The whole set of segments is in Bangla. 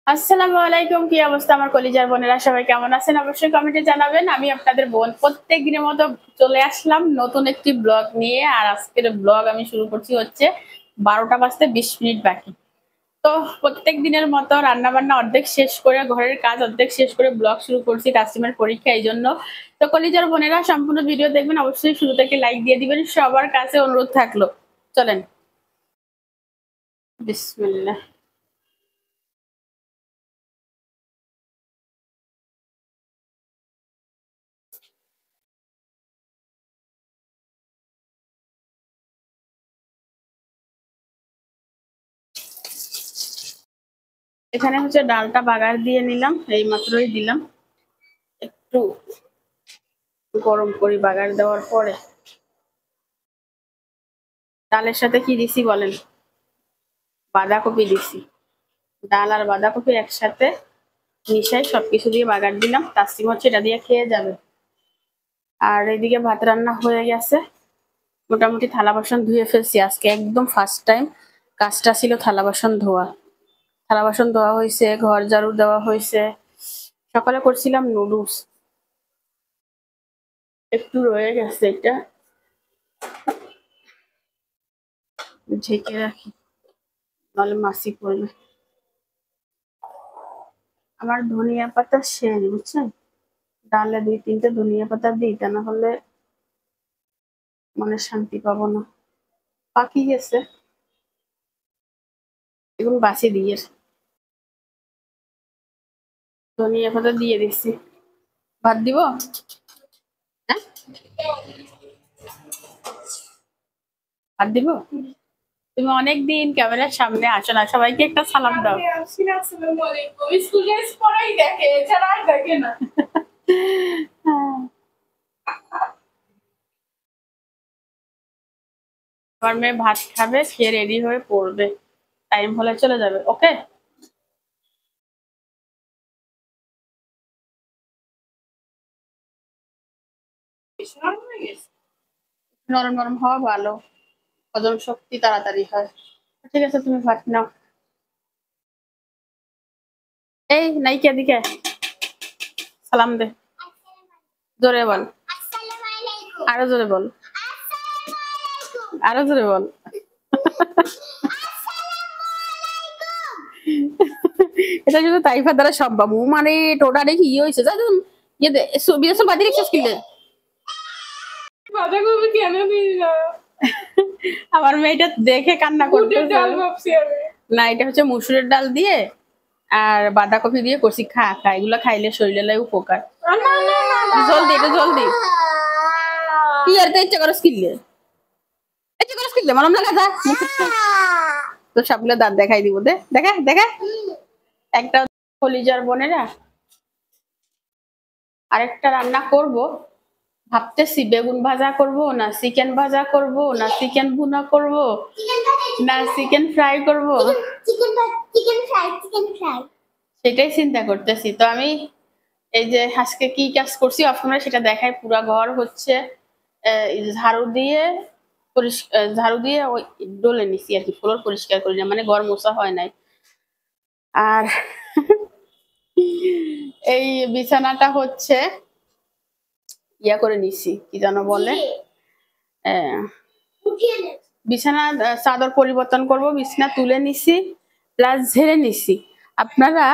আসসালামু আলাইকুম। কি অবস্থা আমার কলিজার বোনেরা, সবাই কেমন আছেন? অবশ্যই কমেন্টে জানাবেন। আমি আপনাদের বোন প্রত্যেক দিনের মতো চলে আসলাম নতুন একটি ব্লগ নিয়ে। আর আজকের ব্লগ আমি শুরু করছি হচ্ছে 12টা বাজতে 20 মিনিট বাকি। তো প্রত্যেক দিনের মতো রান্না বান্না অর্ধেক শেষ করে, ঘরের কাজ অর্ধেক শেষ করে ব্লগ শুরু করছি। তাসলিমের পরীক্ষা, এই জন্য। তো কলিজার বোনেরা সম্পূর্ণ ভিডিও দেখবেন, অবশ্যই শুরু থেকে লাইক দিয়ে দিবেন, সবার কাছে অনুরোধ থাকলো। চলেন, বিসমিল্লাহ। এখানে হচ্ছে ডালটা বাগার দিয়ে নিলাম, এই মাত্রই দিলাম। একটু গরম করি বাগার দেওয়ার পরে। ডালের সাথে কি দিছি বলেন? বাঁধাকপি দিছি। ডাল আর বাঁধাকপি একসাথে মিশাই সবকিছু দিয়ে বাগার দিলাম। তাসলিম হচ্ছে এটা দিয়ে খেয়ে যাবে। আর এদিকে ভাত রান্না হয়ে গেছে। মোটামুটি থালা বাসন ধুয়ে ফেলছি, আজকে একদম ফার্স্ট টাইম কাজটা ছিল থালা বাসন ধোয়া। থালা বাসন ধোয়া হয়েছে, ঘর ঝাড়ু দেওয়া হয়েছে। সকালে করছিলাম নুডলস, একটু রয়ে গেছে, এটা ঢেকে রাখি, নাহলে মাছি পড়বে। আমার ধনিয়া পাতা শেষ, বুঝছেন? ডালে 2-3টে ধনিয়া পাতা দিই, তা না হলে মনে শান্তি পাবো না। পাকি গেছে, এগুলো বাছি দিয়ে ধনিয়া পাতা দিয়ে দিচ্ছি। ভাত দিব? হ্যাঁ, ভাত দিব। তুমি অনেকদিন ক্যামেরার সামনে আসো না, সবাইকে একটা সালাম দাও। আমার মেয়ে ভাত খাবে, খেয়ে রেডি হয়ে পড়বে, টাইম হলে চলে যাবে। ওকে, নরম নরম হওয়া ভালো, হজম শক্তি তাড়াতাড়ি হয়। ঠিক আছে, তুমি ভাত নাও। এই নাইকে দিকে সালাম দে, জোরে বল, আরো জোরে বল, আরো জোরে বল। এটা শুধু তাইফার দ্বারা সম্ভব। মানে টোটা দেখি ইয়ে হয়েছে, যা যখন ইয়ে দে বিদেশের বাদি রেখে কিনলে আমার মেয়েটা দেখে কান্না করতে। না, এটা হচ্ছে মুসুরের ডাল দিয়ে আর বাঁধাকপি দিয়ে করছি। খা খা, এগুলো খাইলে শরীরে উপকার। জলদি, এটা জলদি। কি আর ইচ্ছা করস কিনলে, ইচ্ছা করস কিনলে মরম লাগা যা। তো সবগুলো দাঁত দেখাই দিব, দে দেখা দেখা একটা। কলিজার বোনেরা, আরেকটা রান্না করব ভাবতেছি। বেগুন ভাজা করব না চিকেন ভাজা করব না চিকেন ভুনা করব না চিকেন ফ্রাই করব, সেটাই চিন্তা করতেছি। তো আমি এই যে আজকে কি কাজ করছি অফ ক্যামেরা সেটা দেখাই। পুরা ঘর হচ্ছে ঝাড়ু দিয়ে ঝাড়ু দিয়ে ওই ডলে নিছি আর কি, ফ্লোর পরিষ্কার করি না, মানে ঘর মোছা হয় নাই। আর এই বিছানাটা হচ্ছে ইয়া করে নিছি, কি যেন বলে, বিছানা চাদর পরিবর্তন করব, বিছানা তুলে নিছি প্লাস ঝেড়ে নিছি। আপনারা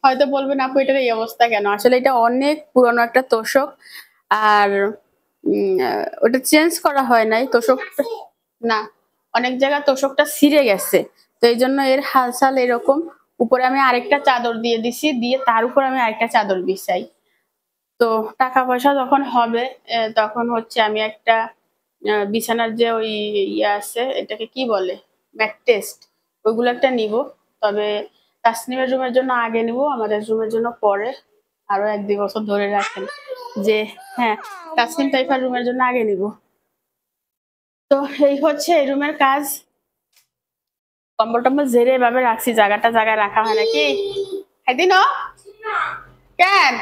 হয়তো বলবেন আপু এটার এই অবস্থা কেন? আসলে এটা অনেক পুরনো একটা তোষক, আর ওটা চেঞ্জ করা হয় নাই তোষকটা। না, অনেক জায়গায় তোষকটা ছিঁড়ে গেছে, তো এই জন্য এর হালচাল এরকম। উপরে আমি আরেকটা চাদর দিয়ে দিছি, দিয়ে তার উপর আমি আরেকটা চাদর বিছাই। তো টাকা পয়সা যখন হবে তখন হচ্ছে আমি একটা বিছানার যে ওই ইয়ে আছে, এটাকে কি বলে, ম্যাট্রেস, ওইগুলো একটা নিব। তবে তাসনিমের রুমের জন্য আগে নিব, আমাদের রুমের জন্য পরে। আরো 1-2 বছর ধরে রাখেন যে, হ্যাঁ, তাসনিম তাইফার রুমের জন্য আগে নিব। তো এই হচ্ছে এই রুমের কাজ। কম্বল টম্বল ঝেড়ে এভাবে রাখছি, জায়গাটা জায়গায় রাখা হয় নাকি। একদিন কেন?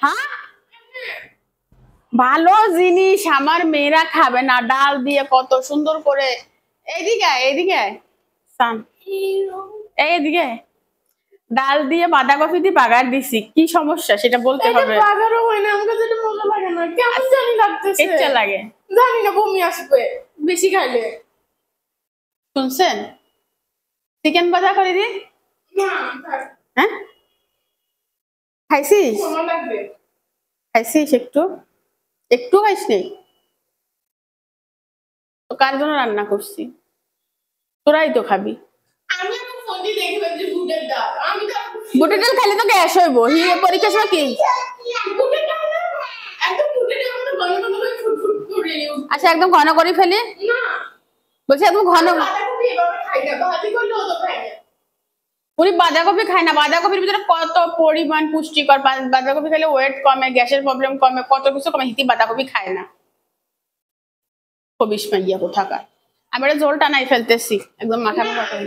হ্যাঁ, ভালো জিনিস আমার মেয়েরা খাবে না, ডাল দিয়ে কত সুন্দর করে। এইদিকে এইদিকে সান, এইদিকে ডাল দিয়ে বাঁধাকপি দিয়ে বাগার দিছি, কি সমস্যা সেটা বলতে হবে। বাগারও হয় না, আমাকে যেটা মজা লাগে না, কেমন জানি লাগতেছে। ইচ্ছা লাগে, জানি না, বমি আসবে বেশি খাইলে। শুনছেন? চিকেন বাজা করে দি। না হ্যাঁ খাইছিস? সময় লাগবে। খাইছিস একটু? একটু খাইস নি? তো কার জন্য রান্না করছি? তোরাই তো খাবি। আমি এখন ফোনটি দেখবে যে বুটের ডাল, আমি তো বুটের ডাল খাইলে তো গ্যাস হইব। পরীক্ষার সময় কি বুটের ডাল না, একদম বুটের ডাল মানে ঘন ঘন করে ফুটফুট করে আচ্ছা একদম ঘন করে ফেলি। না বলছি একদম ঘন। বাঁধাকপি এভাবে খাই না, ভাজি করলে অত খাই না। উনি বাঁধাকপি খায় না, বাঁধাকপির ভিতরে কত পরিমাণ পুষ্টিকর, বাঁধাকপি খেলে ওয়েট কমে, গ্যাসের প্রবলেম কমে, কত কিছু কমে। হিতি বাঁধাকপি খায় না, কবিস মাইয়া কোথাকার। আমি এটা জোল টানাই ফেলতেছি একদম মাথা মাথা করে।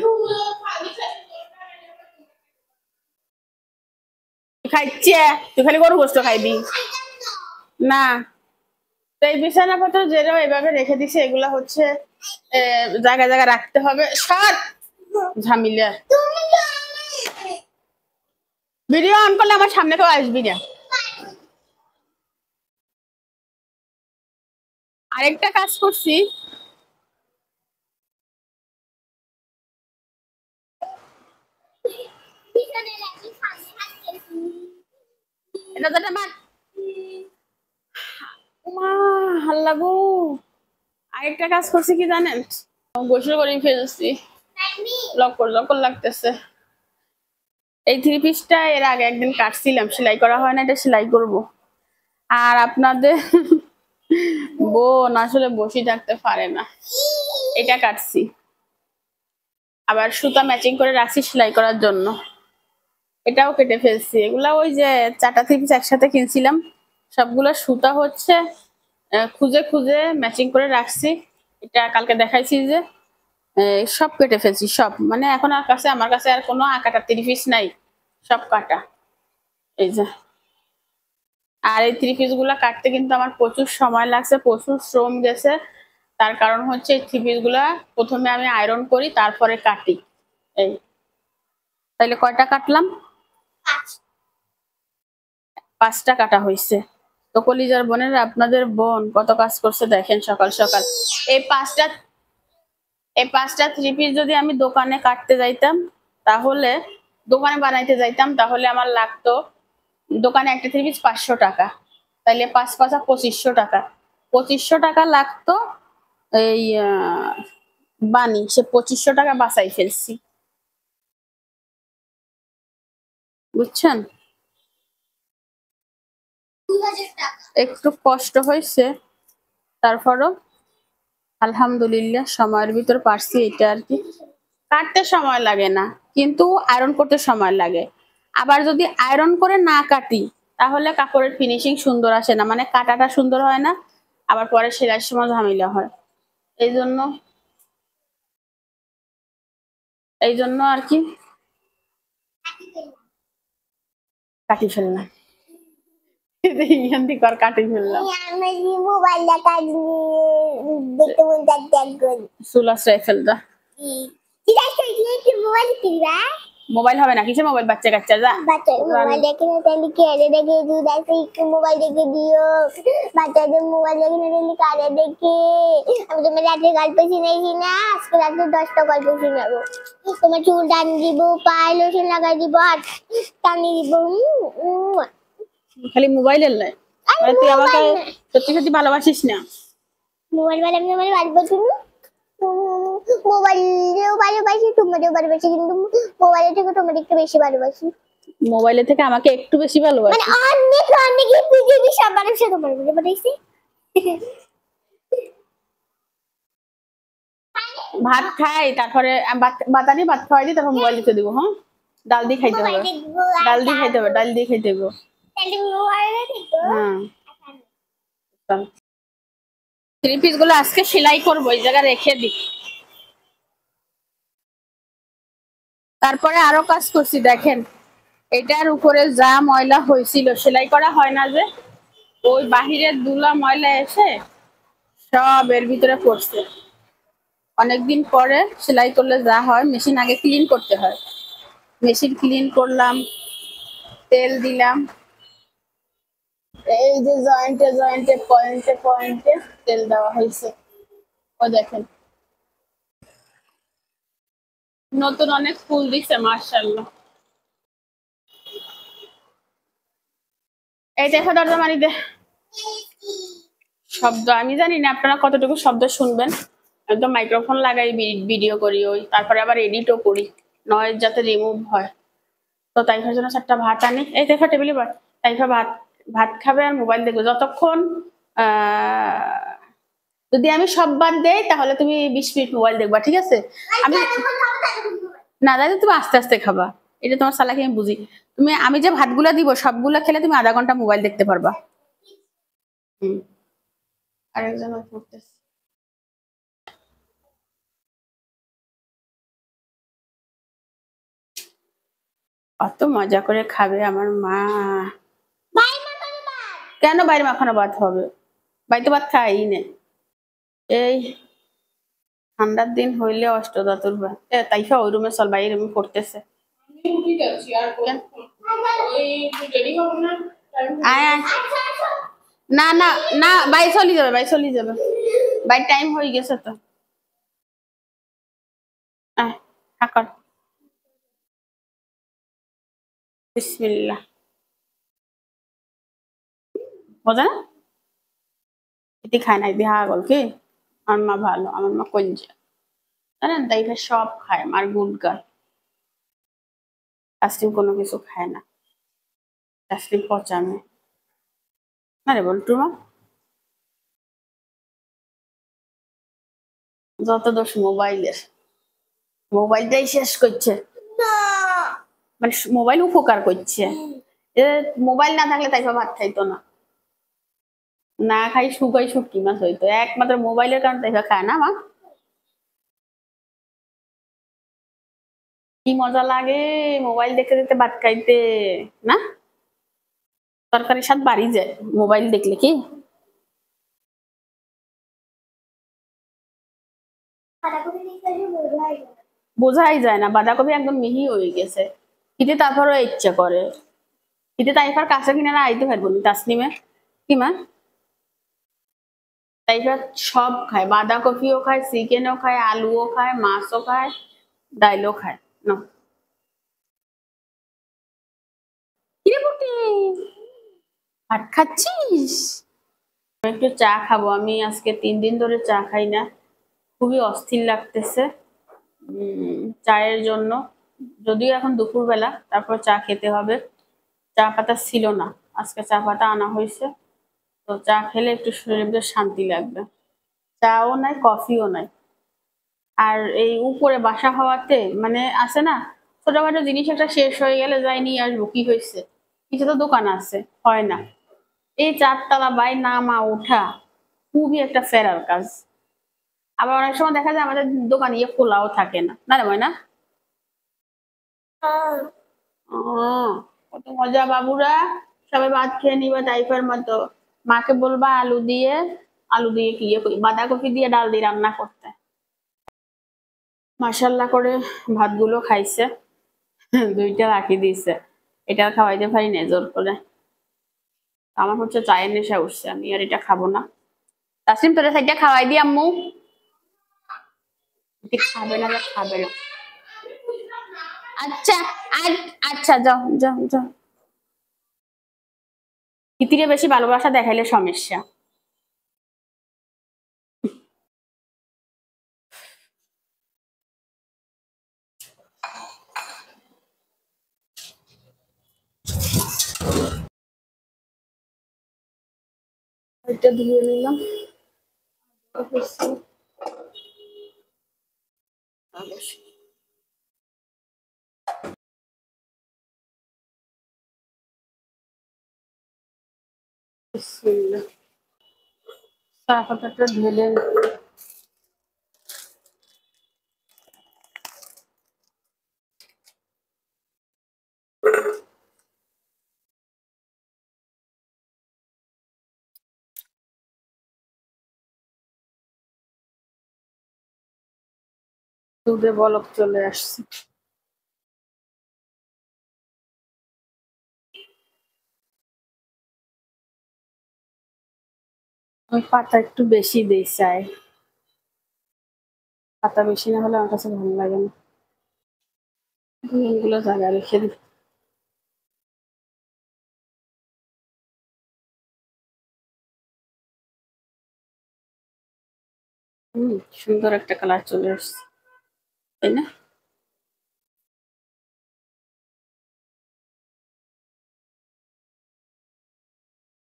খাইছে তুই খালি গরু গোস্ত খাইবি না? তো এই বিছানাপত্র যেটা এভাবে রেখে দিছে এগুলা হচ্ছে জায়গায় জায়গায় রাখতে হবে। সব ঝামেলা। ভিডিও অন করলে আমার সামনে কেউ আসবি না। আরেকটা কাজ করছি, এটা তো আমার মা হাল্লা গো। আরেকটা কাজ করছি কি জানেন? গোসল করে ফেলছি, লকর লকর লাগতেছে। এই থ্রি পিসটা এর আগে একদিন কাটছিলাম, সেলাই করা হয় না, এটা সেলাই করব। আর আপনাদের বোন আসলে বসে থাকতে পারে না, এটা কাটছি। আবার সুতা ম্যাচিং করে রাখছি সেলাই করার জন্য, এটাও কেটে ফেলছি। এগুলা ওই যে 4টা থ্রি পিস একসাথে কিনছিলাম, সবগুলো সুতা হচ্ছে খুঁজে খুঁজে ম্যাচিং করে রাখছি। এটা কালকে দেখাইছি যে সব কেটে ফেলছি সব, মানে এখন আর আমার কাছে আর কোনো কাটা থ্রি পিস নাই, সব কাটা। এই যে, আর এই থ্রি পিস গুলা কাটতে কিন্তু আমার প্রচুর সময় লাগছে, প্রচুর শ্রম গেছে। তার কারণ হচ্ছে এই থ্রি পিস গুলা প্রথমে আমি আয়রন করি, তারপরে কাটি। এই তাইলে কয়টা কাটলাম? 5টা কাটা হয়েছে। তো কলিজার বোনের আপনাদের বোন কত কাজ করছে দেখেন সকাল সকাল। এই পাঁচটা থ্রি পিস যদি আমি দোকানে কাটতে যাইতাম, তাহলে দোকানে বানাইতে যাইতাম, তাহলে আমার লাগতো দোকানে একটা থ্রি পিস 500 টাকা, তাইলে 5 5 2500 টাকা। 2500 টাকা লাগতো এই বানি, সে 2500 টাকা বাঁচাই ফেলছি, বুঝছেন? একটু কষ্ট হয়েছে, তারপরও আলহামদুলিল্লাহ সময়ের ভিতর পারছি। এটা আর কি, কাটতে সময় লাগে না, কিন্তু আয়রন করতে সময় লাগে। আবার যদি আয়রন করে না কাটি, তাহলে কাপড়ের ফিনিশিং সুন্দর আসে না, মানে কাটাটা সুন্দর হয় না, আবার পরে সেলাইয়ের সময় ঝামেলা হয়। এই জন্য আর কি কাটি ফেললাম। কাটি ফেললাম, চুল আশ্রয় ফেলতা। মোবাইল হবে না, কিসের মোবাইল? বাচ্চা কাচ্চা যা মোবাইল দেখে না তাহলে কেড়ে দেখে মোবাইল দেখে দিও, বাচ্চাদের মোবাইল দেখে না তাহলে কারে দেখে। আমি তোমার রাতে গল্প শুনেছি না, আজকে রাতে 10টা গল্প শোনাবো। তোমার চুল টান দিব, পায়ে লোশন লাগাই দিব, হাত টানি দিব। খালি মোবাইলের লাই, তুই আমাকে সত্যি সত্যি ভালোবাসিস না? মোবাইল মানে আমি তোমার ভালোবাসি না, মোবাইলেও ভালোবাসি, তোমাদেরও ভালোবাসি, কিন্তু মোবাইলের থেকে তোমাদের একটু বেশি ভালোবাসি। মোবাইলের থেকে আমাকে একটু বেশি ভালোবাসি? মানে অনেক অনেক পৃথিবীর সব মানুষের তোমার মনে পড়েছে। ভাত খাই, তারপরে বাতানি ভাত খাওয়াই দিই, তারপর মোবাইল দিতে দিব। হ্যাঁ, ডাল দিয়ে খাইতে হবে, ডাল দিয়ে খাইতে হবে, ডাল দিয়ে খাইতে হবে। হ্যাঁ, থ্রি পিস গুলো আজকে সেলাই করবো, এই জায়গায় রেখে দিই। তারপরে আরো কাজ করছি দেখেন, এটার উপরে যা ময়লা হয়েছিল, সেলাই করা হয় না যে, ওই বাহিরের ধুলা ময়লা এসে সব এর ভিতরে পড়ছে। অনেকদিন পরে সেলাই করলে যা হয়, মেশিন আগে ক্লিন করতে হয়, মেশিন ক্লিন করলাম, তেল দিলাম, এই যে জয়েন্টে জয়েন্টে পয়েন্টে পয়েন্টে তেল দেওয়া হয়েছে। ও দেখেন নতুন অনেক ফুল দিছে মাশাআল্লাহ। এই দেখো দরজা মারি দে। শব্দ আমি জানি না আপনারা কতটুকু শব্দ শুনবেন। আমি তো মাইক্রোফোন লাগাই ভিডিও করি, ওই তারপরে আবার এডিটও করি, নয়েজ যাতে রিমুভ হয়। তো তাইফার জন্য 4টা ভাত আনি, এই তাইফা টেবিলে বল। তাইফা ভাত ভাত খাবে আর মোবাইল দেখবে যতক্ষণ। যদি আমি সব বাদ দেই তাহলে তুমি 20 মিনিট মোবাইল দেখবা, ঠিক আছে? আমি না দাদা, তুমি আস্তে আস্তে খাবা, এটা তোমার সালাকে আমি বুঝি। তুমি আমি যে ভাতগুলা দিব সবগুলা খেলে তুমি আধা ঘন্টা মোবাইল দেখতে পারবা। হুম। আরেকজন পড়তেছে। অত মজা করে খাবে আমার মা। কেন বাইরে মাখানো ভাত হবে? বাড়িতে ভাত খাই নে। এই ঠান্ডার দিন হইলে অষ্টধাতুর ভাত। তাইফা ওই রুমে চল, বাইরে রুমে পড়তেছে। আয় আয়। না না না, বাই চলি যাবে, বাই চলি যাবে, বাই টাইম হয়ে গেছে তো। আয় থাকার বিসমিল্লাহ। বোঝা না এটি খায় না, এটি হাগল কি। আমার মা ভালো, আমার মা কঞ্জা জানেন, তাইফা সব খায়, মার গুডগার। তাসলিম কোনো কিছু খায় না, তাসলিম পচামে। আরে বলটু মা যত দোষ মোবাইলের, মোবাইলটাই শেষ করছে। মানে মোবাইল উপকার করছে। মোবাইল না থাকলে তাইফা ভাত খাইতো না, না খাই শুকাই শুটকি মাছ হইতো, একমাত্র মোবাইলের কারণে তাইফা খায় না। মা কি মজা লাগে মোবাইল দেখতে দেখতে ভাত খাইতে, না? তরকারির স্বাদ বাড়ি যায় মোবাইল দেখলে, কি বোঝাই যায় না। বাঁধাকপি একদম মিহি হয়ে গেছে, কিন্তু তারপরও ইচ্ছা করে। কিন্তু তাইফার কাছে কিনারা আইতে পারবো না তাসলিমে, কি মা? তাইফা সব খায়, বাঁধাকপিও খায়, চিকেনও খায়, আলুও খায়, মাছও খায়, ডাইলও খায়। না কিরে বুটি, ভাত খাচ্ছিস? একটু চা খাবো, আমি আজকে 3 দিন ধরে চা খাই না, খুবই অস্থির লাগতেছে চায়ের জন্য। যদিও এখন দুপুরবেলা, তারপর চা খেতে হবে। চা পাতা ছিল না, আজকে চা পাতা আনা হয়েছে, তো চা খেলে একটু শরীরে শান্তি লাগবে। চাও নাই, কফিও নাই। আর এই উপরে বাসা হওয়াতে মানে আছে না, ছোটখাটো জিনিস একটা শেষ হয়ে গেলে যাই নিয়ে আসবো, কি হয়েছে, কিছু তো দোকান আছে, হয় না। এই 4 তলা বাই নামা ওঠা খুবই একটা ফেরার কাজ। আবার অনেক সময় দেখা যায় আমাদের দোকান খোলাও থাকে না, না রে ময়না? কত মজা বাবুরা, সবাই ভাত খেয়ে নিবা টাইপের মতো। মাকে বলবা আলু দিয়ে কি বাঁধাকপি দিয়ে ডাল দিয়ে রান্না করতে। মাশাল্লাহ করে ভাতগুলো খাইছে, 2টা রাখি দিয়েছে, এটা আর খাওয়াইতে পারি না জোর করে। আমার হচ্ছে চায়ের নেশা উঠছে, আমি আর এটা খাবো না। তাসলিম তোর সাইডটা খাওয়াই দি আম্মু। খাবে না, খাবে না। আচ্ছা আচ্ছা, যাও যাও যাও। তিতিরে বেশি ভালোবাসা দেখাইলে সমস্যা। এটা ধুয়ে নিলাম। চা পাতাটা ঢেলে দুধে বলক চলে আসছে। ওই পাতা একটু বেশি দেই চাই, পাতা বেশি না হলে আমার কাছে ভালো লাগে না। এগুলো জায়গায় রেখে দিই। সুন্দর একটা কালার চলে আসছে, তাই না?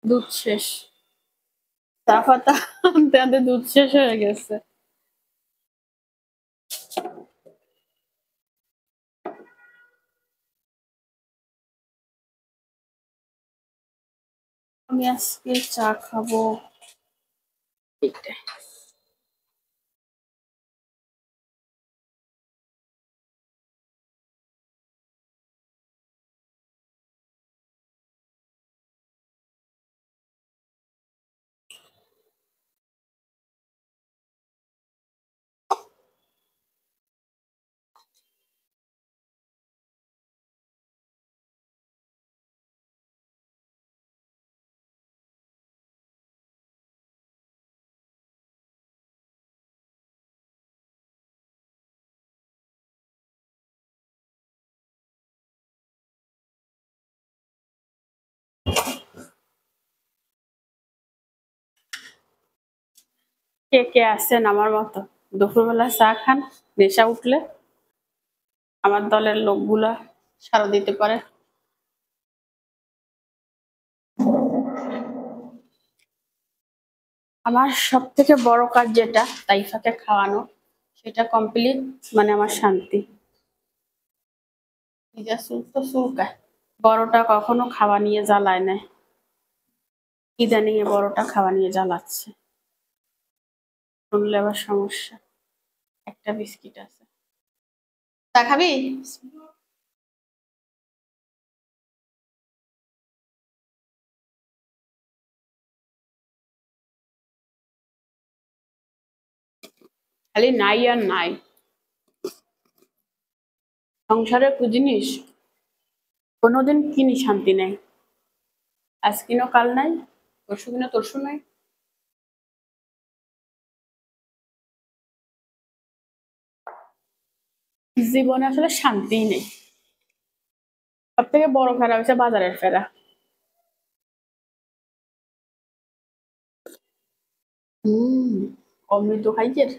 দুধ শেষ, চা পাতা আনতে আনতে দুধ শেষ হয়ে গেছে। আমি আজকে চা খাবো এইটা। কে কে আছেন আমার মতো দুপুরবেলা চা খান, নেশা উঠলে আমার দলের লোকগুলা সাড়া দিতে পারে। আমার সব থেকে বড় কাজ যেটা তাইফাকে খাওয়ানো, সেটা কমপ্লিট মানে আমার শান্তি। নিজের চুল তো চুলকায়, বড়টা কখনো খাওয়া নিয়ে জ্বালায় না, ইদানিং বড়টা খাওয়া নিয়ে জ্বালাচ্ছে, শুনলে আবার সমস্যা। একটা বিস্কিট আছে, চা খাবি? খালি নাই আর নাই, সংসারে কি জিনিস কোনোদিন কিনি শান্তি নেই, আজ কিনো কাল নাই, পরশু কিনো তরশু নাই। জীবনে আসলে শান্তিই নেই। সব থেকে বড় ফেরা হচ্ছে বাজারের ফেরা। অমৃত খাইছেন?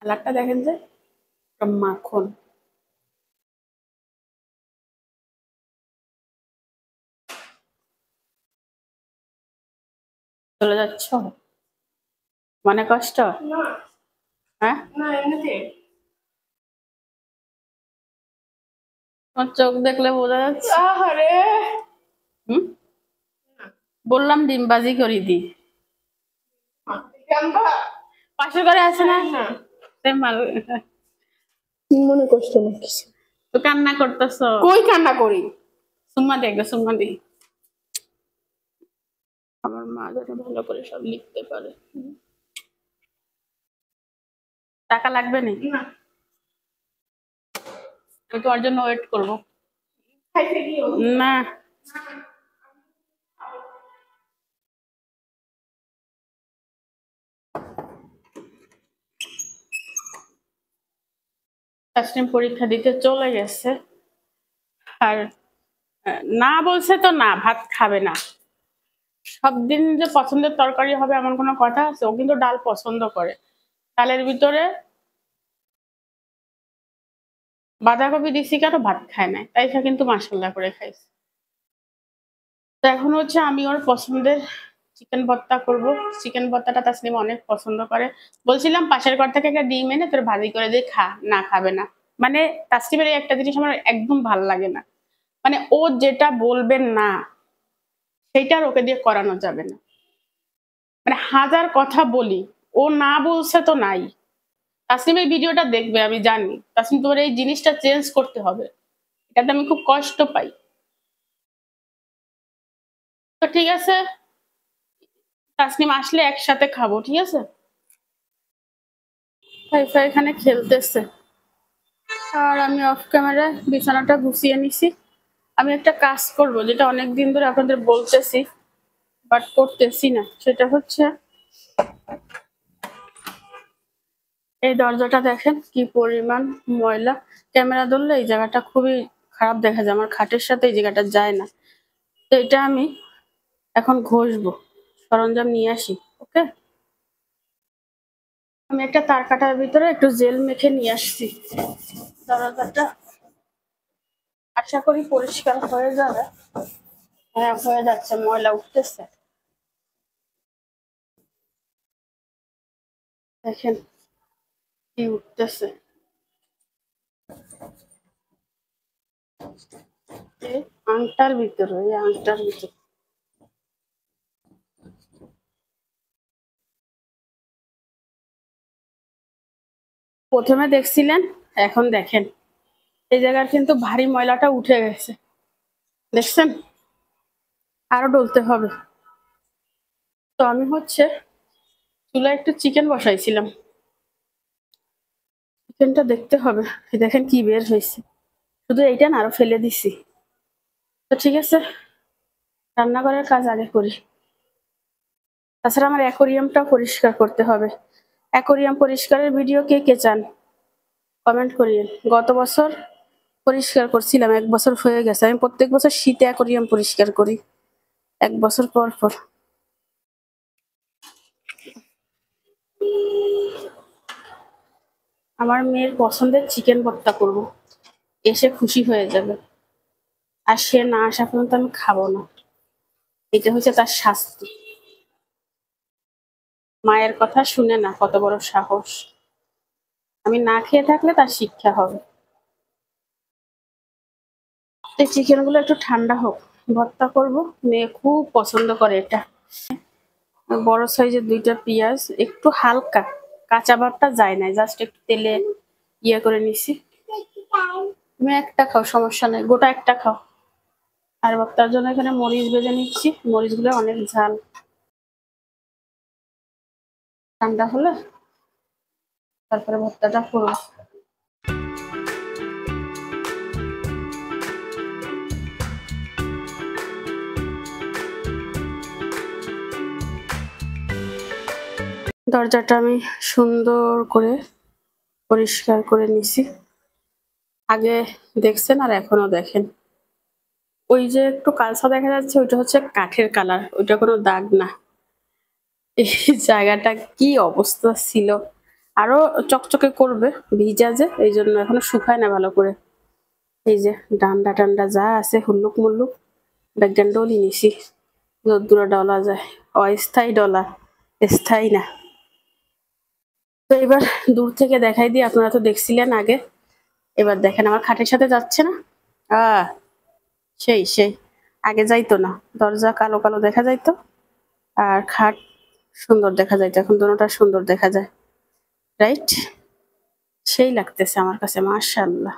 কালারটা দেখেন যে মাখন। চলে যাচ্ছ মানে কষ্ট? হ্যাঁ, তোমার চোখ দেখলে বোঝা যাচ্ছে। হুম, বললাম ডিমবাজি করি দি, 500 করে আছে না? মনে কষ্ট না কিছু। তো কান্না করতেছ? কই কান্না করি? সুম্মা দি, একটা সুম্মা দি। আমার মা যেন ভালো করে সব লিখতে পারে। টাকা লাগবে না? আমি তোমার জন্য ওয়েট করবো। না, তাসনিম পরীক্ষা দিতে চলে গেছে, আর না বলছে তো না, ভাত খাবে না। সব দিন যে পছন্দের তরকারি হবে এমন কোনো কথা আছে? ও কিন্তু ডাল পছন্দ করে, ডালের ভিতরে বাঁধাকপি দিছি কেন ভাত খায় না, তাই সে কিন্তু মাসাল্লাহ করে খাইছে। তো এখন হচ্ছে আমি ওর পছন্দের চিকেন ভর্তা করব। চিকেন ভর্তাটা তাসনিম অনেক পছন্দ করে, বলছিলাম পাশের ঘর থেকে একটা ডিম এনে তোর ভাজি করে দিয়ে খা, না খাবে না। মানে তাসনিমের এই একটা জিনিস আমার একদম ভাল লাগে না, মানে ও যেটা বলবেন না সেইটার ওকে দিয়ে করানো যাবে না। মানে হাজার কথা বলি, ও না বলছে তো নাই। তাসনিম এই ভিডিওটা দেখবে আমি জানি, তাসনিম তোমার এই জিনিসটা চেঞ্জ করতে হবে, এটাতে আমি খুব কষ্ট পাই। তো ঠিক আছে, তাসনিম আসলে একসাথে খাবো, ঠিক আছে? তাইফা এখানে খেলতেছে আর আমি অফ ক্যামেরা বিছানাটা গুছিয়ে নিছি, আমি একটা কাজ করব, যেটা অনেক দিন ধরে আপনাদের বলতেছি বাট করতেছি না, সেটা হচ্ছে এই দরজাটা দেখেন কি পরিমাণ ময়লা। ক্যামেরা ধরলে এই জায়গাটা খুবই খারাপ দেখা যায়, আমার খাটের সাথে এই জায়গাটা যায় না। তো এটা আমি এখন ঘষবো, সরঞ্জাম নিয়ে আসি। ওকে, আমি একটা তার কাটার ভিতরে একটু জেল মেখে নিয়ে আসছি। দরজাটা আশা করি পরিষ্কার হয়ে যাবে। হ্যাঁ, হয়ে যাচ্ছে, ময়লা উঠতেছে দেখেন কি উঠতেছে। এই আংটার ভিতরে, এই আংটার ভিতরে প্রথমে দেখছিলেন, এখন দেখেন এই জায়গার কিন্তু ভারী ময়লাটা উঠে গেছে, দেখছেন? আরো ডলতে হবে। তো আমি হচ্ছে চুলায় একটু চিকেন বসাইছিলাম, চিকেনটা দেখতে হবে। এই দেখেন কি বের হয়েছে, শুধু এইটা না, আরো ফেলে দিছি। তো ঠিক আছে, রান্নাঘরের কাজ আগে করি। তাছাড়া আমার অ্যাকোরিয়ামটাও পরিষ্কার করতে হবে। অ্যাকোরিয়াম পরিষ্কারের ভিডিও কে কে চান কমেন্ট করিয়েন। গত বছর পরিষ্কার করছিলাম, 1 বছর হয়ে গেছে। আমি প্রত্যেক বছর শীতে অ্যাকোরিয়াম পরিষ্কার করি, 1 বছর পর পর। আমার মেয়ের পছন্দের চিকেন ভর্তা করব, এসে খুশি হয়ে যাবে। আর সে না আসা পর্যন্ত আমি খাবো না, এটা হচ্ছে তার শাস্তি। মায়ের কথা শুনে না, কত বড় সাহস। আমি না খেয়ে থাকলে তার শিক্ষা হবে। এই চিকেন গুলো একটু ঠান্ডা হোক, ভর্তা করব। মেয়ে খুব পছন্দ করে এটা। বড় সাইজের 2টা পেঁয়াজ, একটু হালকা কাঁচা ভাবটা যায় না, জাস্ট একটু তেলে ইয়ে করে নিছি। তুমি একটা খাও, সমস্যা নেই, গোটা একটা খাও। আর ভর্তার জন্য এখানে মরিচ ভেজে নিচ্ছি, মরিচগুলো অনেক ঝাল। ঠান্ডা হলে তারপরে ভর্তাটা করবো। দরজাটা আমি সুন্দর করে পরিষ্কার করে নিছি। আগে দেখছেন আর এখনো দেখেন, ওই যে একটু কালসা দেখা যাচ্ছে, ওইটা হচ্ছে কাঠের কালার, ওইটা কোনো দাগ না। এই জায়গাটা কি অবস্থা ছিল, আরো চকচকে করবে, ভিজা যে, এই জন্য এখনো শুকায় না ভালো করে। এই যে ডান্ডা টান্ডা যা আছে হুল্লুক মুল্লুক, ব্যাগগান ডলি নিছি, রোদ্দুরে ডলা যায়। অস্থায়ী ডলা, স্থায়ী না। তো এবার দূর থেকে দেখাই দিই, আপনারা তো দেখছিলেন আগে। এবার দেখেন আমার খাটের সাথে যাচ্ছে না। আহ সেই সেই আগে যাইতো না, দরজা কালো কালো দেখা যাইতো আর খাট সুন্দর দেখা যাইতো, এখন দুটোটা সুন্দর দেখা যায়। রাইট, সেই লাগতেছে আমার কাছে, মাশাআল্লাহ,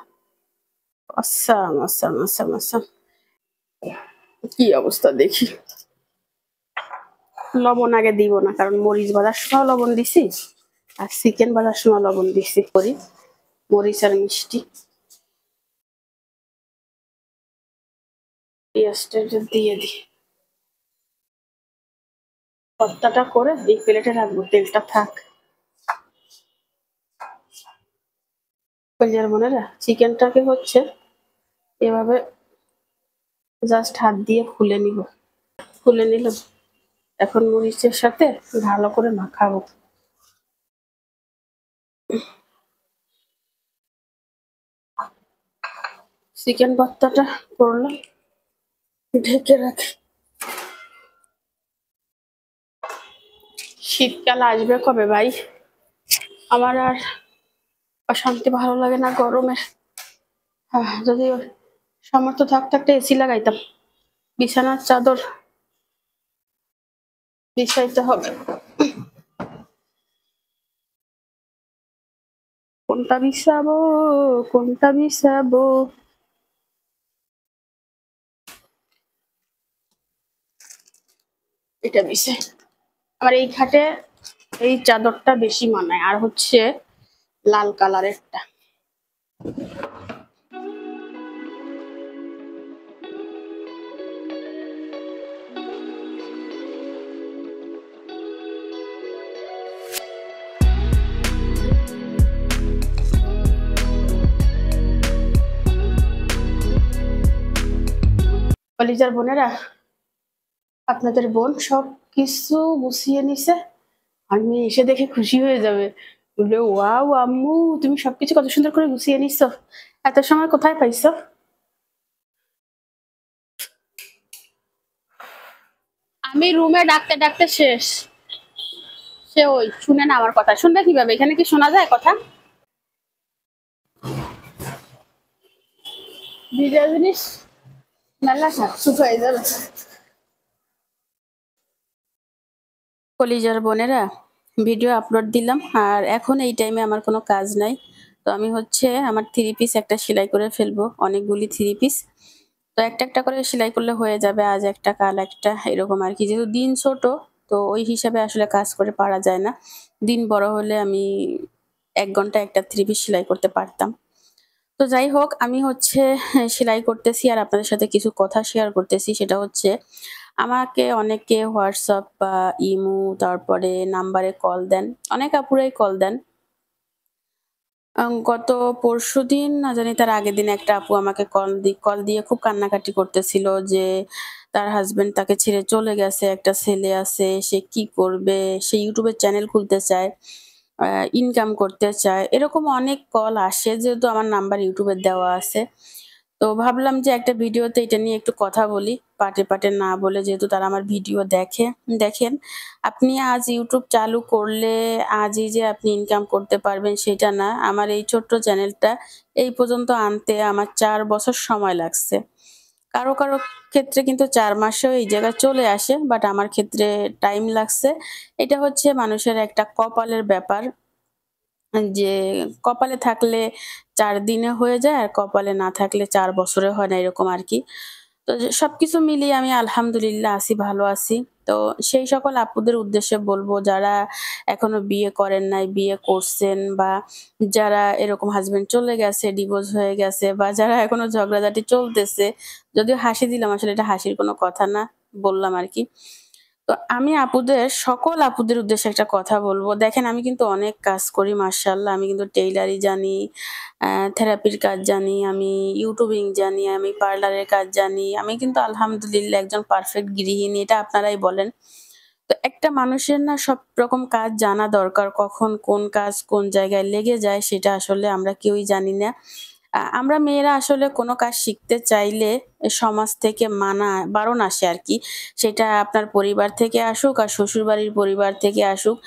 অসাম অসাম অসাম অসাম। কি অবস্থা দেখি। লবণ আগে দিব না, কারণ মরিচ ভাজার সময় লবণ দিছি আর চিকেন ভাজার সময় লবণ দিছি। করি মরিচ আর মিষ্টি। পেঁয়াজটা দিয়ে দিই, ভর্তাটা করে এই প্লেটে রাখবো, তেলটা থাক। কলিজার বোনেরা, চিকেনটাকে হচ্ছে এভাবে জাস্ট হাত দিয়ে খুলে নিব, খুলে নিলাম। এখন মরিচের সাথে ভালো করে মাখাবো। চিকেন ভর্তাটা করলাম, ঢেকে রাখি। শীতকাল আসবে কবে ভাই? আমার আর অশান্তি ভালো লাগে না গরমের। যদি সামর্থ্য থাকতো একটা এসি লাগাইতাম, বিছানার চাদর বিছাইতে হবে। কোনটা বিছাবো, কোনটা বিছাবো? এটা বিছে। আমার এই খাটে এই চাদরটা বেশি মানায়, আর হচ্ছে লাল কালারেরটা। কলিজার বোনেরা, আপনাদের বোন সব কিছু গুছিয়ে নিছে। আমি এসে দেখে খুশি হয়ে যাবে, বলবে ওয়াও আম্মু তুমি সবকিছু কত সুন্দর করে গুছিয়ে নিছো, এত সময় কোথায় পাইছো? আমি রুমে ডাকতে ডাকতে শেষ। সে ওই শুনে না আমার কথা, শুনবে কিভাবে? এখানে কি শোনা যায় কথা? ভিডিও জিনিস মেলা শুকাই যাবে। কলিজার বোনেরা, ভিডিও আপলোড দিলাম আর এখন এই টাইমে আমার কোনো কাজ নাই। তো আমি হচ্ছে আমার 3 পিস একটা সেলাই করে ফেলবো, অনেকগুলি 3 পিস। তো একটা একটা করে সেলাই করলে হয়ে যাবে, আজ একটা কাল একটা এরকম আর কি। যেহেতু দিন ছোট, তো ওই হিসাবে আসলে কাজ করে পারা যায় না। দিন বড় হলে আমি 1 ঘন্টা একটা 3 পিস সেলাই করতে পারতাম। তো যাই হোক, আমি হচ্ছে সেলাই করতেছি আর আপনাদের সাথে কিছু কথা শেয়ার করতেছি। সেটা হচ্ছে আমাকে অনেকে হোয়াটসঅ্যাপ বা ইমো তারপরে নাম্বারে কল দেন, অনেক আপুরাই কল দেন। গত পরশুদিন না জানি তার আগের দিন একটা আপু আমাকে কল দিয়ে খুব কান্নাকাটি করতেছিল যে তার হাজবেন্ড তাকে ছেড়ে চলে গেছে, একটা ছেলে আছে, সে কি করবে, সে ইউটিউবের চ্যানেল খুলতে চায়, ইনকাম করতে চায়। এরকম অনেক কল আসে, যেহেতু আমার নাম্বার ইউটিউবে দেওয়া আছে। তো ভাবলাম যে একটা ভিডিওতে এটা নিয়ে একটু কথা বলি, পাটে পাটে না বলে, যেহেতু তারা আমার ভিডিও দেখে। দেখেন, আপনি আজ ইউটিউব চালু করলে আজই যে আপনি ইনকাম করতে পারবেন সেটা না। আমার এই ছোট্ট চ্যানেলটা এই পর্যন্ত আনতে আমার 4 বছর সময় লাগছে। কারো কারো ক্ষেত্রে কিন্তু 4 মাসেও এই জায়গায় চলে আসে, বাট আমার ক্ষেত্রে টাইম লাগছে। এটা হচ্ছে মানুষের একটা কপালের ব্যাপার, যে কপালে থাকলে 4 দিনে হয়ে যায় আর কপালে না থাকলে 4 বছরে হয় না, এরকম আরকি। তো সবকিছু মিলিয়ে আমি আলহামদুলিল্লাহ আছি, ভালো আছি। তো সেই সকল আপুদের উদ্দেশ্যে বলবো যারা এখনো বিয়ে করেন নাই, বিয়ে করছেন, বা যারা এরকম হাসব্যান্ড চলে গেছে, ডিভোর্স হয়ে গেছে, বা যারা এখনো ঝগড়াঝাটি চলতেছে। যদিও হাসি দিলাম, আসলে এটা হাসির কোনো কথা না, বললাম আরকি। তো আমি সকল আপুদের উদ্দেশ্যে একটা কথা বলবো। দেখেন, আমি কিন্তু অনেক কাজ করি মাশাআল্লাহ। আমি কিন্তু টেইলারি জানি, থেরাপির কাজ জানি, আমি ইউটিউবিং জানি, আমি পার্লারের কাজ জানি। আমি কিন্তু আলহামদুলিল্লাহ একজন পারফেক্ট গৃহিণী, এটা আপনারাই বলেন। তো একটা মানুষের না সব রকম কাজ জানা দরকার। কখন কোন কাজ কোন জায়গায় লেগে যায় সেটা আসলে আমরা কেউই জানি না। আমরা মেয়েরা আসলে কোনো কাজ শিখতে চাইলে সমাজ থেকে বারণ আসে আরকি। সেটা আপনার পরিবার থেকে আসুক আর শ্বশুরবাড়ির পরিবার থেকে আসুক।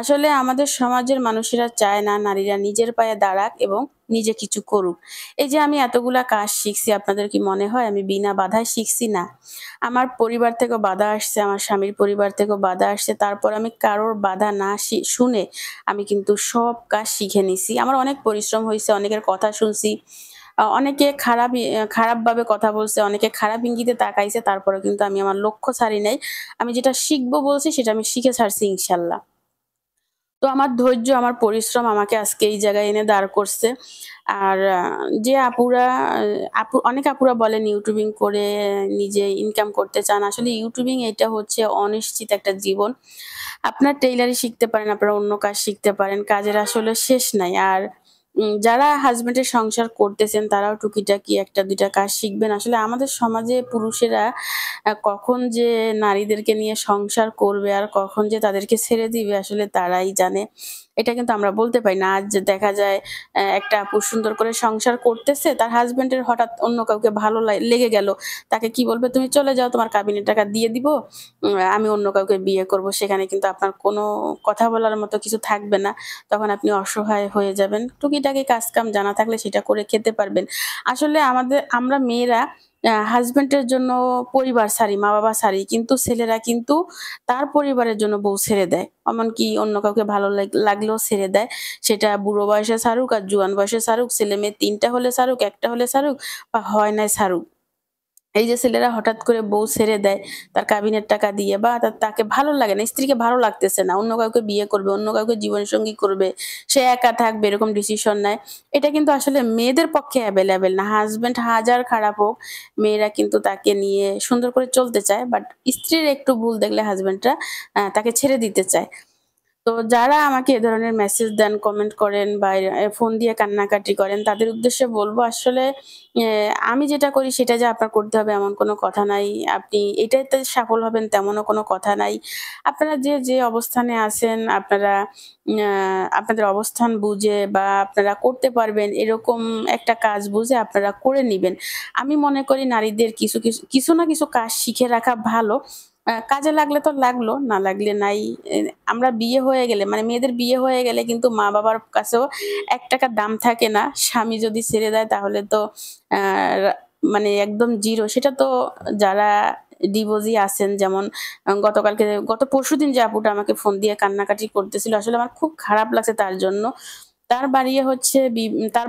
আসলে আমাদের সমাজের মানুষেরা চায় না নারীরা নিজের পায়ে দাঁড়াক এবং নিজে কিছু করুক। এই যে আমি এতগুলা কাজ শিখছি, আপনাদের কি মনে হয় আমি বিনা বাধায় শিখছি? না। আমার পরিবার থেকেও বাধা আসছে, আমার স্বামীর পরিবার থেকেও বাধা আসছে। তারপর আমি কারোর বাধা না শুনে আমি কিন্তু সব কাজ শিখে নিছি। আমার অনেক পরিশ্রম হইছে, অনেকের কথা শুনছি। অনেকে খারাপভাবে কথা বলছে, অনেকে খারাপ ইঙ্গিতে তাকাইছে। তারপরেও কিন্তু আমি আমার লক্ষ্য ছাড়ি নাই। আমি যেটা শিখবো বলছি সেটা আমি শিখে ছাড়ছি ইনশাআল্লাহ। তো আমার ধৈর্য, আমার পরিশ্রম আমাকে আজকে এই জায়গায় এনে দাঁড় করছে। আর যে অনেক আপুরা বলেন ইউটিউবিং করে নিজে ইনকাম করতে চান। আসলে ইউটিউবিং এটা হচ্ছে অনিশ্চিত একটা জীবন। আপনার টেইলারি শিখতে পারেন, আপনারা অন্য কাজ শিখতে পারেন। কাজের আসলে শেষ নাই। আর যারা হাসব্যান্ডের সংসার করতেছেন তারাও টুকিটাকি 1-2টা কাজ শিখবেন। আসলে আমাদের সমাজে পুরুষেরা কখন যে নারীদেরকে নিয়ে সংসার করবে আর কখন যে তাদেরকে ছেড়ে দিবে আসলে তারাই জানে। এটা কিন্তু আমরা বলতে পারি না। আজ যে দেখা যায় একটা আপু সুন্দর করে সংসার করতেছে, তার হাসব্যান্ডের হঠাৎ অন্য কাউকে ভালো লেগে গেল। তাকে কি বলবে? তুমি চলে যাও, তোমার কাবিনের টাকা দিয়ে দিব। আমি অন্য কাউকে বিয়ে করব। সেখানে কিন্তু আপনার কোনো কথা বলার মতো কিছু থাকবে না। তখন আপনি অসহায় হয়ে যাবেন। টুকিটাকি কাজ-কাম জানা থাকলে সেটা করে খেতে পারবেন। আসলে আমরা মেয়েরা হাসব্যান্ডের জন্য পরিবার ছাড়ি, মা-বাবা ছাড়ি। কিন্তু ছেলেরা কিন্তু তার পরিবারের জন্য বউ ছেড়ে দেয়। এমনকি অন্য কাউকে ভালো লাগলেও ছেড়ে দেয়। সেটা বুড়ো বয়সে ছাড়ুক আর জোয়ান বয়সে ছাড়ুক, ছেলে-মেয়ে ৩ টা হলে ছাড়ুক, ১ টা হলে ছাড়ুক, বা হয় নাই ছাড়ুক। এই যে ছেলেরা হঠাৎ করে বউ ছেড়ে দেয় তার কাবিনের টাকা দিয়ে, বা তাকে ভালো লাগে না, স্ত্রীকে ভালো লাগতেছে না, অন্য কাউকে বিয়ে করবে, অন্য কাউকে জীবনসঙ্গী করবে, সে একা থাকবে, এরকম ডিসিশন নেয়। এটা কিন্তু আসলে মেয়েদের পক্ষে অ্যাভেলেবেল না। হাসব্যান্ড হাজার খারাপ হোক, মেয়েরা কিন্তু তাকে নিয়ে সুন্দর করে চলতে চায়। বাট স্ত্রীর একটু ভুল দেখলে হাসব্যান্ডরা তাকে ছেড়ে দিতে চায়। তো তো যারা আমাকে এ ধরনের মেসেজ দেন, কমেন্ট করেন বা ফোন দিয়ে কান্নাকাটি করেন, তাদের উদ্দেশ্যে বলবো আসলে আমি যেটা করি সেটা যে আপনার করতে হবে এমন কোনো কথা নাই। আপনি এটাতে সফল হবেন তেমনও কোনো কথা নাই। আপনারা যে যে অবস্থানে আছেন আপনারা আপনাদের অবস্থান বুঝে বা আপনারা করতে পারবেন এরকম একটা কাজ বুঝে আপনারা করে নিবেন। আমি মনে করি নারীদের কিছু না কিছু কাজ শিখে রাখা ভালো। কাজে লাগলে তো লাগলো, না লাগলে নাই। আমরা বিয়ে হয়ে গেলে মানে মেয়েদের বিয়ে হয়ে গেলে কিন্তু মা-বাবার কাছেও ৳১ দাম থাকে না। স্বামী যদি ছেড়ে দেয় তাহলে তো আ মানে একদম 0। সেটা তো যারা ডিভোর্সি আছেন, যেমন গত পরশুদিন যে আপুটা আমাকে ফোন দিয়ে কান্নাকাটি করতেছিল, আসলে আমার খুব খারাপ লাগছে তার জন্য। তার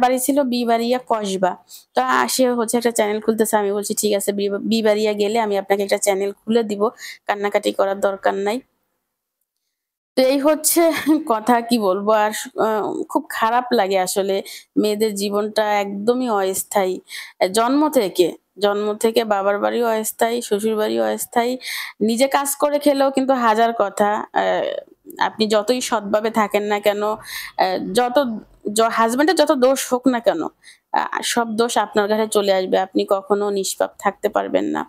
বাড়ি ছিল বিবাড়িয়া কসবা। তো সে হচ্ছে একটা চ্যানেল খুলতেছে। আমি বলছি ঠিক আছে, বিবাড়িয়া গেলে আমি আপনাকে একটা চ্যানেল খুলে দিব। কান্নাকাটি করার দরকার নাই। তো এই হচ্ছে কথা, কি বলবো আর। খুব খারাপ লাগে আসলে। মেয়েদের জীবনটা একদমই অস্থায়ী। জন্ম থেকে বাবার বাড়িও অস্থায়ী, শ্বশুর বাড়িও অস্থায়ী। নিজে কাজ করে খেলেও কিন্তু হাজার কথা। আপনি যতই সৎভাবে থাকেন না কেন, যত হাজবেন্ডের যত দোষ হোক না কেন, সব দোষ আপনার ঘাড়ে চলে আসবে। আপনি কখনো নিষ্পাপ থাকতে পারবেন না।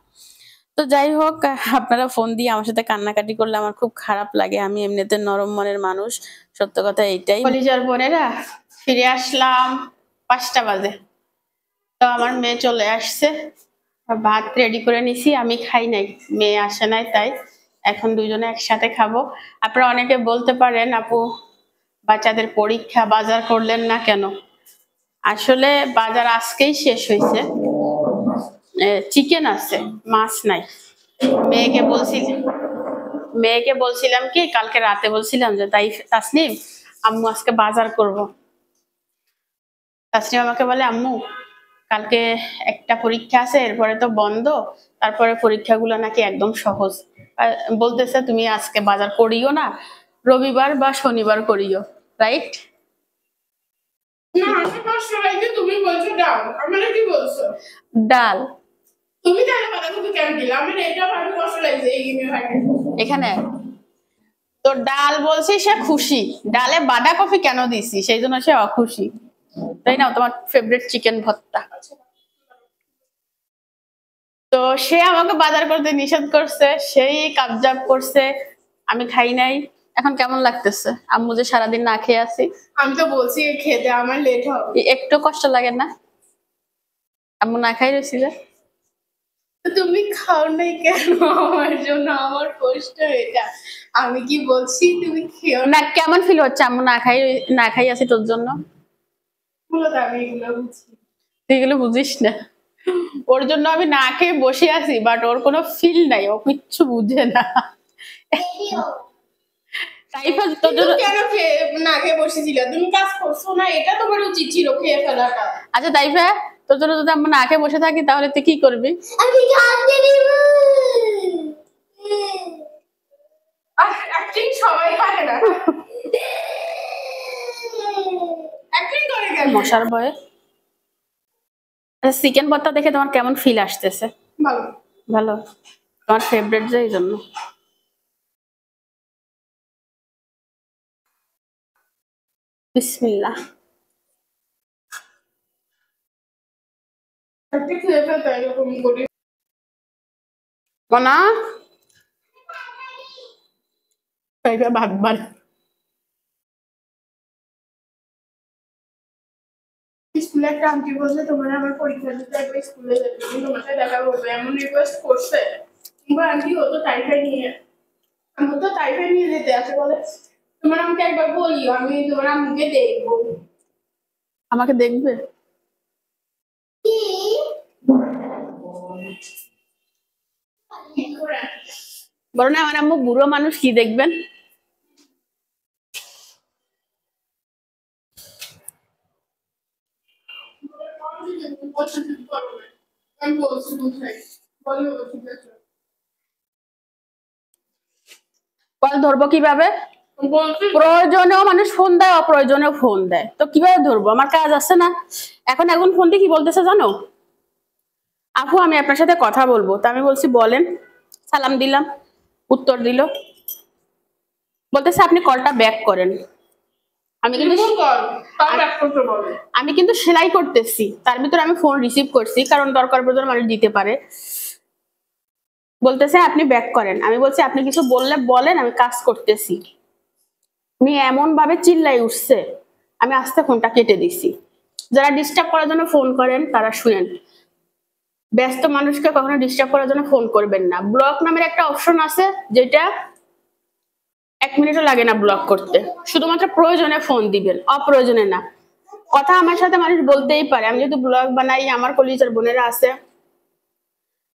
তো যাই হোক, আপনারা ফোন দিয়ে আমার সাথে কান্নাকাটি করলে আমার খুব খারাপ লাগে। আমি এমনিতে নরম মনের মানুষ, সত্য কথা এইটাই। কলিজার বোনেরা, ফিরে আসলাম 5টা বাজে। তো আমার মেয়ে চলে আসছে, ভাত রেডি করে নিছি। আমি খাই নাই, মেয়ে আসে নাই, তাই এখন দুইজনে একসাথে খাবো। আপনারা অনেকে বলতে পারেন আপু বাচ্চাদের পরীক্ষা, বাজার করলেন না কেন? আসলে বাজার আজকেই শেষ হয়েছে। চিকেন আছে, মাছ নাই। মেয়েকে বলছিলাম কি, কালকে রাতে বলছিলাম যে তাসনিম আম্মু আজকে বাজার করব। তাসনিম আমাকে বলে আম্মু কালকে একটা পরীক্ষা আছে, এরপরে তো বন্ধ, তারপরে পরীক্ষাগুলো নাকি একদম সহজ। বলতেছে তুমি আজকে বাজার করিও না, রবিবার বা শনিবার করিও, রাইট? না আমি কষ্ট লাগে, তুমি বলছো ডাল, আমরা কি বলছো? ডাল। তুমি তাহলে বাঁধাকপি কেন দিলে? আমার এটা ভাবে কষ্ট লাগছে এই গেমে ভাই। এখানে তো ডাল বলছি, সে খুশি। ডালে বাঁধাকপি কেন দিছি সেই জন্য সে অখুশি, তাই না? তোমার ফেভারিট চিকেন ভর্তা। তো সে আমাকে বাজার করতে নিষেধ করছে, সেই কাবজাব করছে, আমি খাই নাই। এখন কেমন লাগতেছে আম্মু যে সারাদিন না খেয়ে আছি? আমি তো বলছি খেতে আমার লেট হবে। একটু কষ্ট লাগে না আম্মু না খাই রয়েছি যে? তো তুমি খাও নাই কেন আমার জন্য? আমার কষ্ট এটা। আমি কি বলছি তুমি খেও না? না, কেমন ফিল হচ্ছে আম্মু না খাই আছি তোর জন্য? মূলত আমি এগুলো বুঝি। তুই এগুলো বুঝিস না। ওর জন্য আমি না খেয়ে বসে আছি, বাট ওর কোনো ফিল নাই, ও কিচ্ছু বুঝে না। তাইফা তোর জন্য কেন না খেয়ে বসেছিলে? তুমি কাজ করছো না, এটা তোমার উচিত ছিল খেয়ে ফেলাটা। আচ্ছা তাইফা, তোর জন্য যদি আমরা না খেয়ে বসে থাকি তাহলে তুই কি করবি? আমি কাঁদতে দিব। অ্যাক্টিং সবাই পারে না। অ্যাক্টিং করে কেন? মশার ভয়ে। চিকেন ভর্তা দেখে তোমার কেমন ফিল আসতেছে? ভালো। ভালো? তোমার ফেভারিট যে এই জন্য। বিসমিল্লাহ। একটা খেয়ে ফেলতে এরকম করি। মনা তাইফা ভাত বান। স্কুলে একটা আন্টি বলছে তোমার আমার পরীক্ষা দিতে একবার স্কুলে যেতে, তুমি তোমার সাথে দেখা করবে এমন রিকোয়েস্ট করছে। কিংবা আন্টি ও তো টাইফাইড নিয়ে, আমি তো টাইফাইড নিয়ে যেতে আছে, বলে তোমার আমাকে একবার বলিও, আমি তোমার আম্মুকে দেখবো। আমাকে দেখবে? কি করে? বলো না আমার আম্মু বুড়ো মানুষ, কি দেখবেন? আমি বলছি বুঝাই, বলো ঠিক আছে। কল ধরবো কিভাবে? বলছি প্রয়োজনেও মানুষ ফোন দেয়, অপ্রয়োজনেও ফোন দেয়, তো কিভাবে ধরবো? আমার কাজ আছে না। এখন ফোন দিয়ে কি বলতেছে জানো? আপু আমি আপনার সাথে কথা বলবো। তা আমি বলছি বলেন। সালাম দিলাম, উত্তর দিল। বলতেছে আপনি কলটা ব্যাক করেন। আমি কিন্তু আমি কিন্তু সেলাই করতেছি, তার ভিতরে আমি ফোন রিসিভ করছি, কারণ দরকার প্রয়োজন মানুষ দিতে পারে। বলতেছে আপনি ব্যাক করেন, আমি বলছি আপনি কিছু বললে বলেন, আমি কাজ করতেছি। উনি এমন ভাবে চিল্লাই উঠছে, আমি আস্তে ফোনটা কেটে দিছি। যারা ডিস্টার্ব করার জন্য ফোন করেন তারা শুনেন, ব্যস্ত মানুষকে কখনো ডিস্টার্ব করার জন্য ফোন করবেন না। ব্লক নামের একটা অপশন আছে, যেটা 1 মিনিটও লাগে না ব্লক করতে, শুধুমাত্র প্রয়োজনে ফোন দিবেন, অপ্রয়োজনে না। কথা আমার সাথে মানুষ বলতেই পারে, আমি যেহেতু ব্লগ বানাই, আমার কলিজার বোনেরা আছে।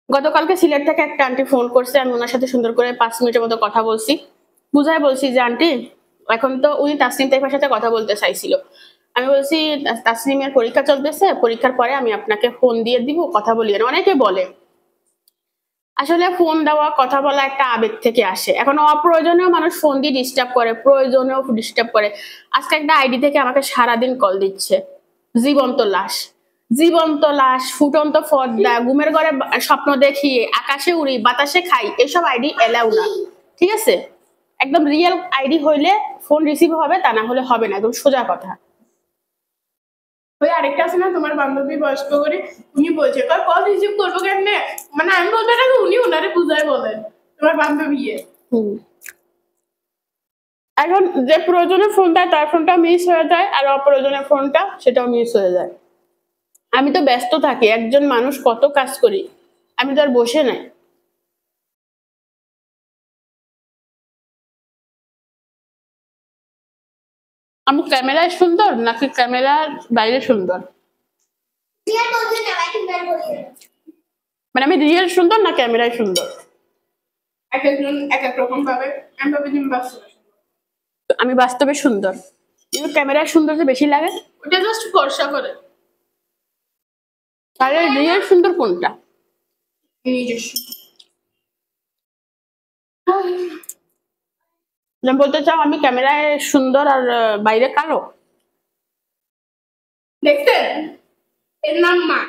গতকালকে সিলেট থেকে একটা আন্টি ফোন করছে, আমি ওনার সাথে সুন্দর করে 5 মিনিটের মতো কথা বলছি, বুঝাই বলছি যে আন্টি এখন তো উনি তাসনিম তাইফার সাথে কথা বলতে চাইছিল। আমি বলছি তাসনিমের পরীক্ষা চলতেছে, পরীক্ষার পরে আমি আপনাকে ফোন দিয়ে দিব, কথা বলিয়ে। অনেকে বলে আসলে ফোন দেওয়া কথা বলা একটা আবেগ থেকে আসে, এখন অপ্রয়োজনীয় মানুষ ফোন দিয়ে ডিস্টার্ব করে, প্রয়োজনীয় ডিস্টার্ব করে। আজকে একটা আইডি থেকে আমাকে সারাদিন কল দিচ্ছে, জীবন্ত লাশ, জীবন্ত লাশ, ফুটন্ত পর্দা, ঘুমের ঘরে স্বপ্ন দেখি, আকাশে উড়ি, বাতাসে খাই, এসব আইডি এলাও না, ঠিক আছে? একদম রিয়েল আইডি হইলে ফোন রিসিভ হবে, তা না হলে হবে না, একদম সোজা কথা। ওই আরেকটা আছে না তোমার বান্ধবী বয়স্ক করে, উনি বলছে কল রিসিভ করবো কেমনে, মানে আমি বলতে না, উনি ওনারে বুঝাই বলেন তোমার বান্ধবী। এখন যে প্রয়োজনে ফোন দেয় তার ফোনটা মিস হয়ে যায়, আর অপ্রয়োজনে ফোনটা সেটাও মিস হয়ে যায়। আমি তো ব্যস্ত থাকি, একজন মানুষ কত কাজ করি, আমি তো আর বসে নাই। আমি ক্যামেরায় সুন্দর নাকি ক্যামেরার বাইরে সুন্দর? মানে আমি রিয়েল সুন্দর না ক্যামেরায় সুন্দর? এক একজন এক এক রকম ভাবে, আমি ভাবি তুমি বাস্তবে আমি বাস্তবে সুন্দর, কিন্তু ক্যামেরায় সুন্দর যে বেশি লাগে। ওটা জাস্ট ফর্সা করে। তাহলে রিয়েল সুন্দর কোনটা? নিজস্ব। বলতে চাও আমি ক্যামেরায় সুন্দর আর বাইরে কালো? দেখছেন, এর নাম মা।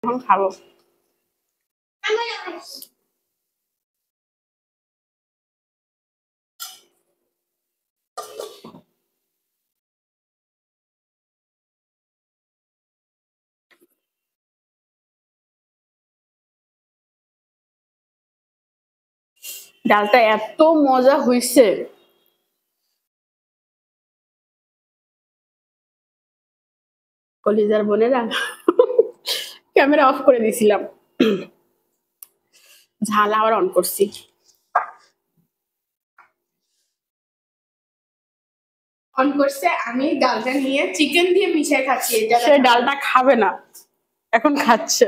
এখন খাবো। ডালটা এত মজা হইছে, কলিজার বোনেরা। ক্যামেরা অফ করে দিছিলাম, ঝাল আবার অন করছি। অন করছে, আমি ডালটা নিয়ে চিকেন দিয়ে মিশিয়ে খাচ্ছি। এটা সে ডালটা খাবে না, এখন খাচ্ছে।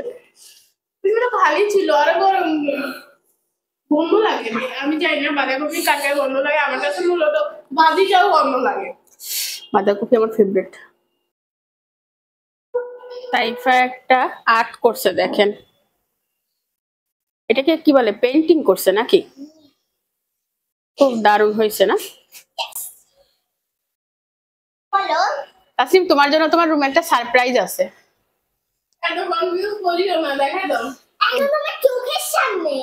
ভালোই ছিল, আরো গরম গন্ধ লাগে। আমি জানি না বাঁধাকপি কাটায় গন্ধ লাগে, আমার কাছে মূলত ভাজিটাও গন্ধ লাগে। বাঁধাকপি আমার ফেভারিট। তাইফা একটা আর্ট করছে, দেখেন এটাকে কি বলে, পেইন্টিং করছে নাকি? খুব দারুণ হয়েছে না? তাসিম, তোমার জন্য তোমার রুমে একটা সারপ্রাইজ আছে। এত কনফিউজ করিও না, দেখাই দাও। একদম আমার চোখের সামনে।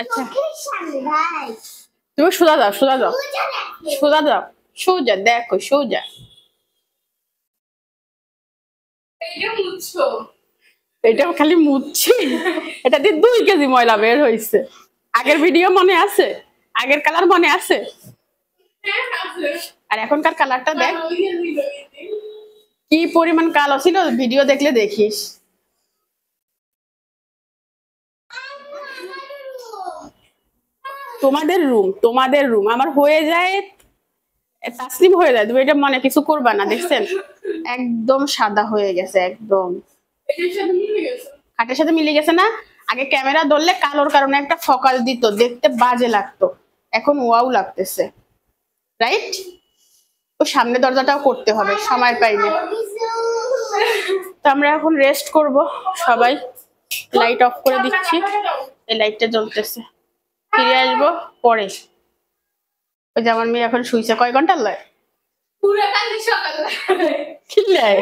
আচ্ছা চোখের সামনে ভাই। তুমি সোজা দাও, সোজা দাও, সোজা দাও, সোজা দেখো, সোজা। এইটা মুছছো? এটা খালি মুছছি, এটা দিয়ে 2 কেজি ময়লা বের হয়েছে। আগের ভিডিও মনে আছে? আগের কালার মনে আছে? হ্যাঁ আছে। আর এখনকার কালারটা দেখ ওই যে দিল। কি পরিমাণ কালো ছিল, ভিডিও দেখলে দেখিস। তোমাদের রুম, তোমাদের রুম আমার হয়ে যায়, তাসলিম হয়ে যায়, তুমি এটা মনে কিছু করবা না। দেখছেন একদম সাদা হয়ে গেছে, একদম এটার সাথে মিলে গেছে। খাটের সাথে মিলে গেছে না? আগে ক্যামেরা ধরলে কালোর কারণে একটা ফোকাস দিত, দেখতে বাজে লাগতো, এখন ওয়াও লাগতেছে, রাইট? ও সামনে দরজাটাও করতে হবে, সময় পাইনি। তো আমরা এখন রেস্ট করব সবাই, লাইট অফ করে দিচ্ছি, এই লাইটটা জ্বলতেছে, ফিরে আসবো পরে। ওই যে আমার মেয়ে এখন শুইছে, কয় ঘন্টার লয়? পুরো কাল সকাল কি লাই?